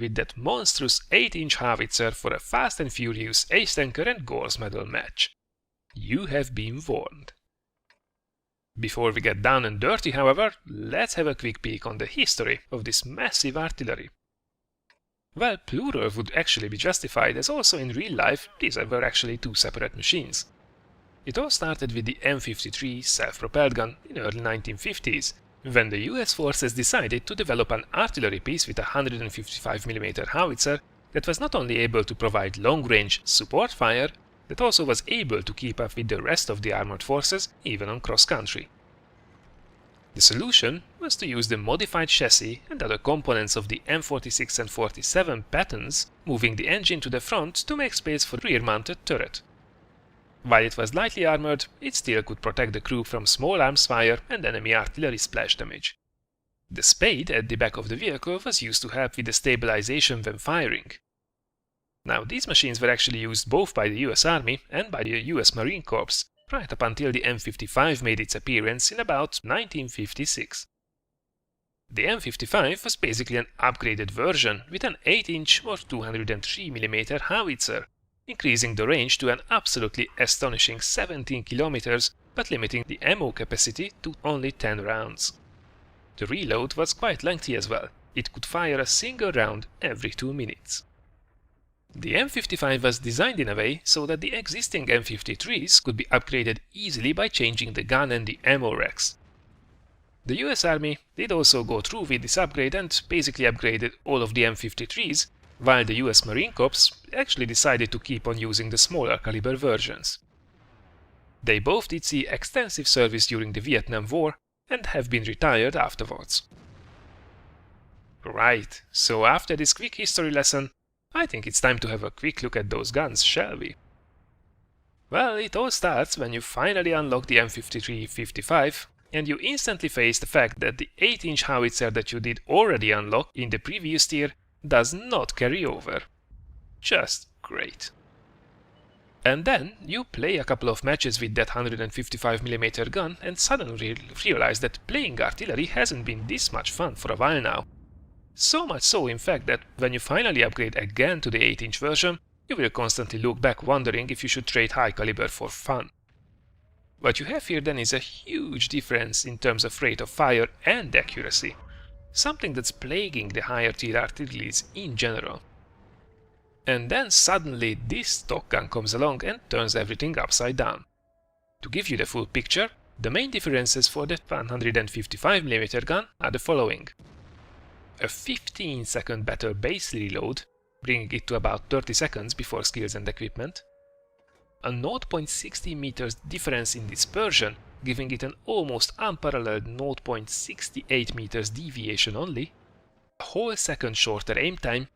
with that monstrous 8-inch howitzer for a Fast and Furious Ace Tanker and Gores Medal match. You have been warned. Before we get down and dirty, however, let's have a quick peek on the history of this massive artillery. Well, plural would actually be justified, as also in real life these were actually two separate machines. It all started with the M53 self-propelled gun in early 1950s, when the US forces decided to develop an artillery piece with a 155mm howitzer that was not only able to provide long-range support fire, that also was able to keep up with the rest of the armored forces, even on cross-country. The solution was to use the modified chassis and other components of the M46 and 47 patterns, moving the engine to the front to make space for rear-mounted turret. While it was lightly armored, it still could protect the crew from small arms fire and enemy artillery splash damage. The spade at the back of the vehicle was used to help with the stabilization when firing. Now, these machines were actually used both by the US Army and by the US Marine Corps, right up until the M55 made its appearance in about 1956. The M55 was basically an upgraded version with an 8-inch or 203mm howitzer, increasing the range to an absolutely astonishing 17 kilometers, but limiting the ammo capacity to only 10 rounds. The reload was quite lengthy as well. It could fire a single round every 2 minutes. The M55 was designed in a way so that the existing M53s could be upgraded easily by changing the gun and the ammo racks. The US Army did also go through with this upgrade and basically upgraded all of the M53s, while the US Marine Corps actually decided to keep on using the smaller caliber versions. They both did see extensive service during the Vietnam War and have been retired afterwards. Right, so after this quick history lesson, I think it's time to have a quick look at those guns, shall we? Well, it all starts when you finally unlock the M53-55 and you instantly face the fact that the 8-inch howitzer that you did already unlock in the previous tier does not carry over. Just great. And then you play a couple of matches with that 155mm gun and suddenly realize that playing artillery hasn't been this much fun for a while now. So much so, in fact, that when you finally upgrade again to the 8-inch version, you will constantly look back wondering if you should trade high caliber for fun. What you have here then is a huge difference in terms of rate of fire and accuracy, something that's plaguing the higher tier artilleries in general. And then suddenly this stock gun comes along and turns everything upside down. To give you the full picture, the main differences for the 155mm gun are the following. A 15-second better base reload, bringing it to about 30 seconds before skills and equipment. A 0.60 meters difference in dispersion, giving it an almost unparalleled 0.68 meters deviation only. A whole second shorter aim time.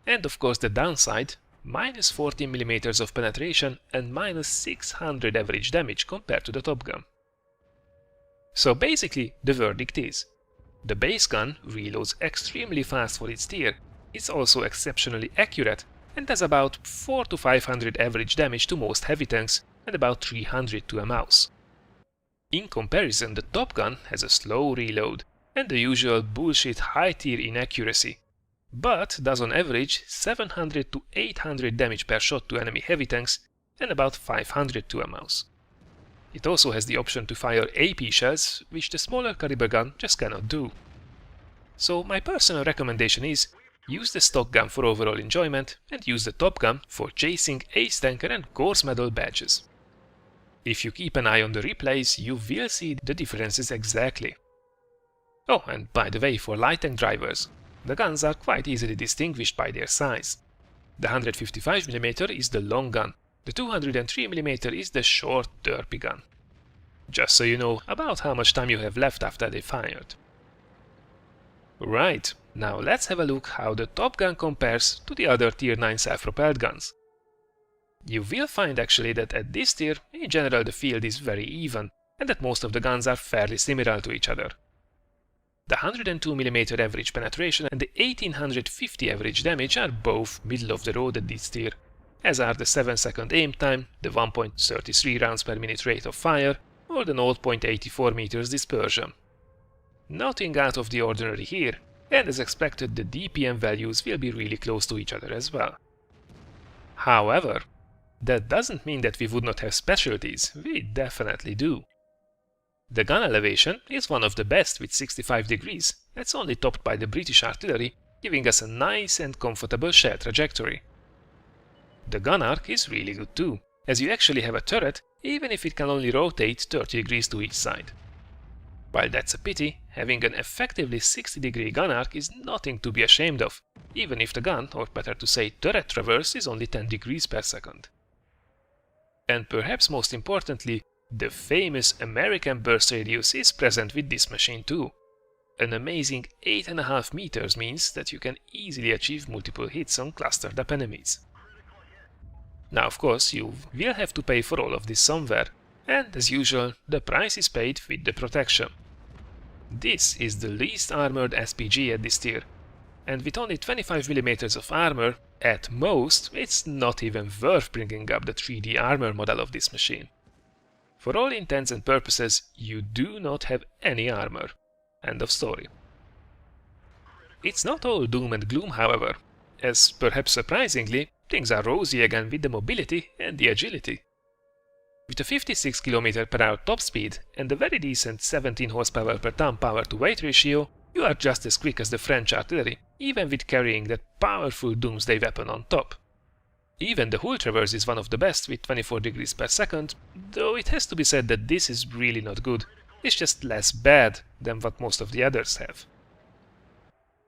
And of course the downside, minus 14mm of penetration and minus 600 average damage compared to the top gun. So basically the verdict is, the base gun reloads extremely fast for its tier, it's also exceptionally accurate, and does about 400 to 500 average damage to most heavy tanks and about 300 to a mouse. In comparison, the top gun has a slow reload and the usual bullshit high tier inaccuracy, but does on average 700 to 800 damage per shot to enemy heavy tanks and about 500 to a mouse. It also has the option to fire AP shells, which the smaller caliber gun just cannot do. So my personal recommendation is, use the stock gun for overall enjoyment and use the top gun for chasing Ace Tanker and Gores Medal badges. If you keep an eye on the replays, you will see the differences exactly. Oh, and by the way, for light tank drivers, the guns are quite easily distinguished by their size. The 155mm is the long gun. The 203mm is the short, derpy gun. Just so you know about how much time you have left after they fired. Right, now let's have a look how the top gun compares to the other tier 9 self-propelled guns. You will find actually that at this tier, in general the field is very even, and that most of the guns are fairly similar to each other. The 102mm average penetration and the 1850 average damage are both middle of the road at this tier, as are the 7-second aim time, the 1.33 rounds per minute rate of fire, or the 0.84 meters dispersion. Nothing out of the ordinary here, and as expected the DPM values will be really close to each other as well. However, that doesn't mean that we would not have specialties, we definitely do. The gun elevation is one of the best with 65 degrees, that's only topped by the British artillery, giving us a nice and comfortable shell trajectory. The gun arc is really good too, as you actually have a turret even if it can only rotate 30 degrees to each side. While that's a pity, having an effectively 60-degree gun arc is nothing to be ashamed of, even if the gun, or better to say turret traverse, is only 10 degrees per second. And perhaps most importantly, the famous American burst radius is present with this machine too. An amazing 8.5 meters means that you can easily achieve multiple hits on clustered up enemies. Now of course you will have to pay for all of this somewhere, and as usual the price is paid with the protection. This is the least armored SPG at this tier, and with only 25mm of armor, at most, it's not even worth bringing up the 3D armor model of this machine. For all intents and purposes, you do not have any armor. End of story. It's not all doom and gloom, however, as perhaps surprisingly, things are rosy again with the mobility and the agility. With a 56 km/h top speed and a very decent 17 horsepower per ton power to weight ratio, you are just as quick as the French artillery, even with carrying that powerful doomsday weapon on top. Even the hull traverse is one of the best with 24 degrees per second, though it has to be said that this is really not good, it's just less bad than what most of the others have.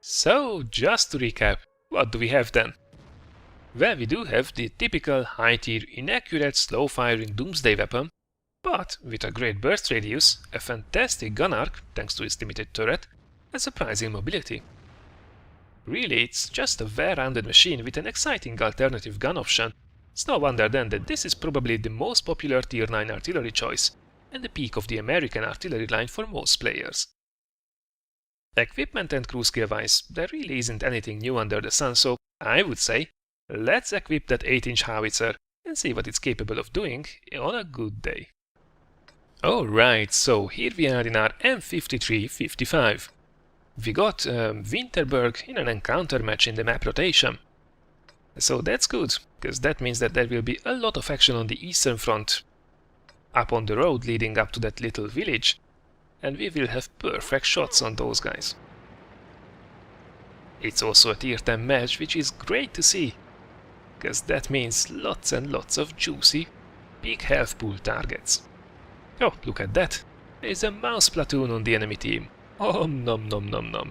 So, just to recap, what do we have then? Well, we do have the typical high-tier, inaccurate, slow-firing doomsday weapon, but with a great burst radius, a fantastic gun arc thanks to its limited turret, and surprising mobility. Really, it's just a well-rounded machine with an exciting alternative gun option. It's no wonder then that this is probably the most popular Tier 9 artillery choice, and the peak of the American artillery line for most players. Equipment and crew skill-wise, there really isn't anything new under the sun, so I would say, let's equip that 8-inch howitzer and see what it's capable of doing on a good day. Alright, so here we are in our M53 55. We got Winterberg in an encounter match in the map rotation. So that's good, because that means that there will be a lot of action on the eastern front, up on the road leading up to that little village, and we will have perfect shots on those guys. It's also a tier 10 match, which is great to see, because that means lots and lots of juicy, big health pool targets. Oh, look at that! There's a mouse platoon on the enemy team. Oh, nom nom nom nom.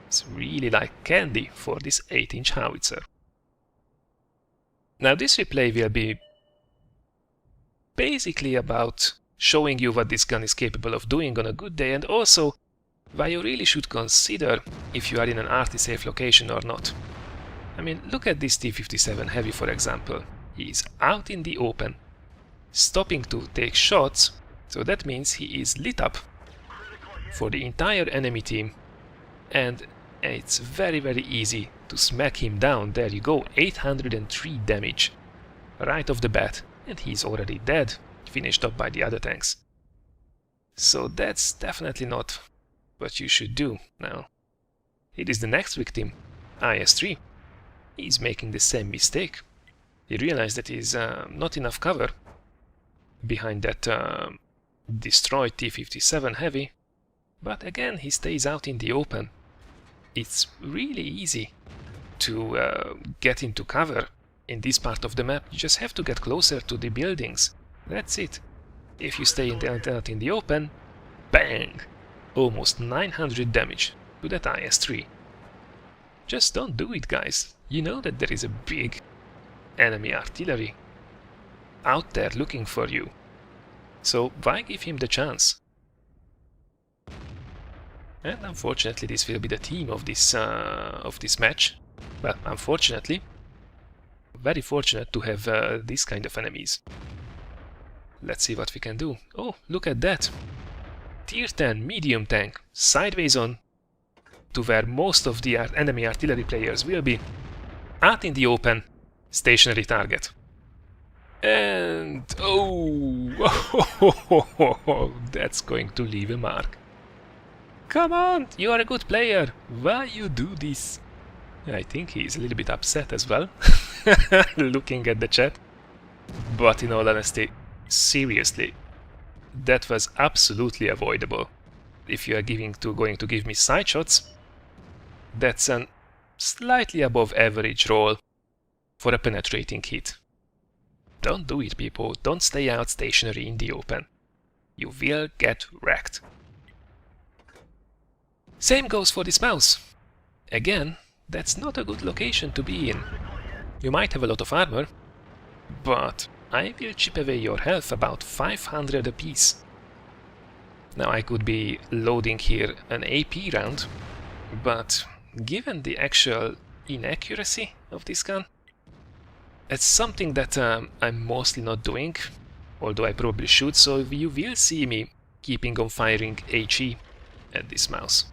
It's really like candy for this 8-inch howitzer. Now this replay will be basically about showing you what this gun is capable of doing on a good day, and also why you really should consider if you are in an arty-safe location or not. I mean, look at this T-57 Heavy for example. He is out in the open, stopping to take shots, so that means he is lit up for the entire enemy team, and it's very easy to smack him down. There you go, 803 damage right off the bat, and he's already dead, finished up by the other tanks. So that's definitely not what you should do now. It is the next victim, IS-3. He's making the same mistake. He realized that he's not enough cover behind that destroyed T-57 Heavy, but again he stays out in the open. It's really easy to get into cover in this part of the map. You just have to get closer to the buildings. That's it. If you stay out in the open, bang! Almost 900 damage to that IS-3. Just don't do it, guys. You know that there is a big enemy artillery out there looking for you. So why give him the chance? And unfortunately this will be the theme of this match. Well, unfortunately, very fortunate to have these kind of enemies. Let's see what we can do. Oh, look at that! Tier 10 medium tank, sideways on to where most of the enemy artillery players will be. Out in the open, stationary target. And oh, that's going to leave a mark. Come on, you are a good player. Why you do this? I think he's a little bit upset as well, looking at the chat. But in all honesty, seriously, that was absolutely avoidable. If you are going to give me side shots, that's a slightly above average roll for a penetrating hit. Don't do it, people. Don't stay out stationary in the open. You will get wrecked. Same goes for this mouse. Again, that's not a good location to be in. You might have a lot of armor, but I will chip away your health about 500 apiece. Now I could be loading here an AP round, but given the actual inaccuracy of this gun, it's something that I'm mostly not doing, although I probably should, so you will see me keeping on firing HE at this mouse.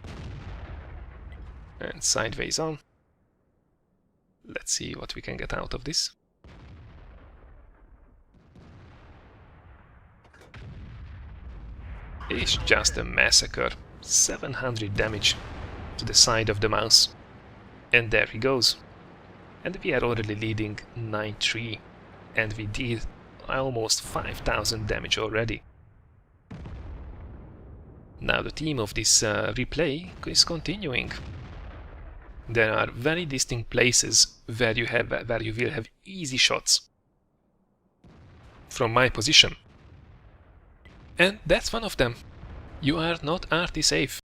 And sideways on. Let's see what we can get out of this. It's just a massacre. 700 damage to the side of the mouse. And there he goes. And we are already leading 9-3. And we did almost 5000 damage already. Now the theme of this replay is continuing. There are very distinct places where you will have easy shots from my position. And that's one of them. You are not RT safe.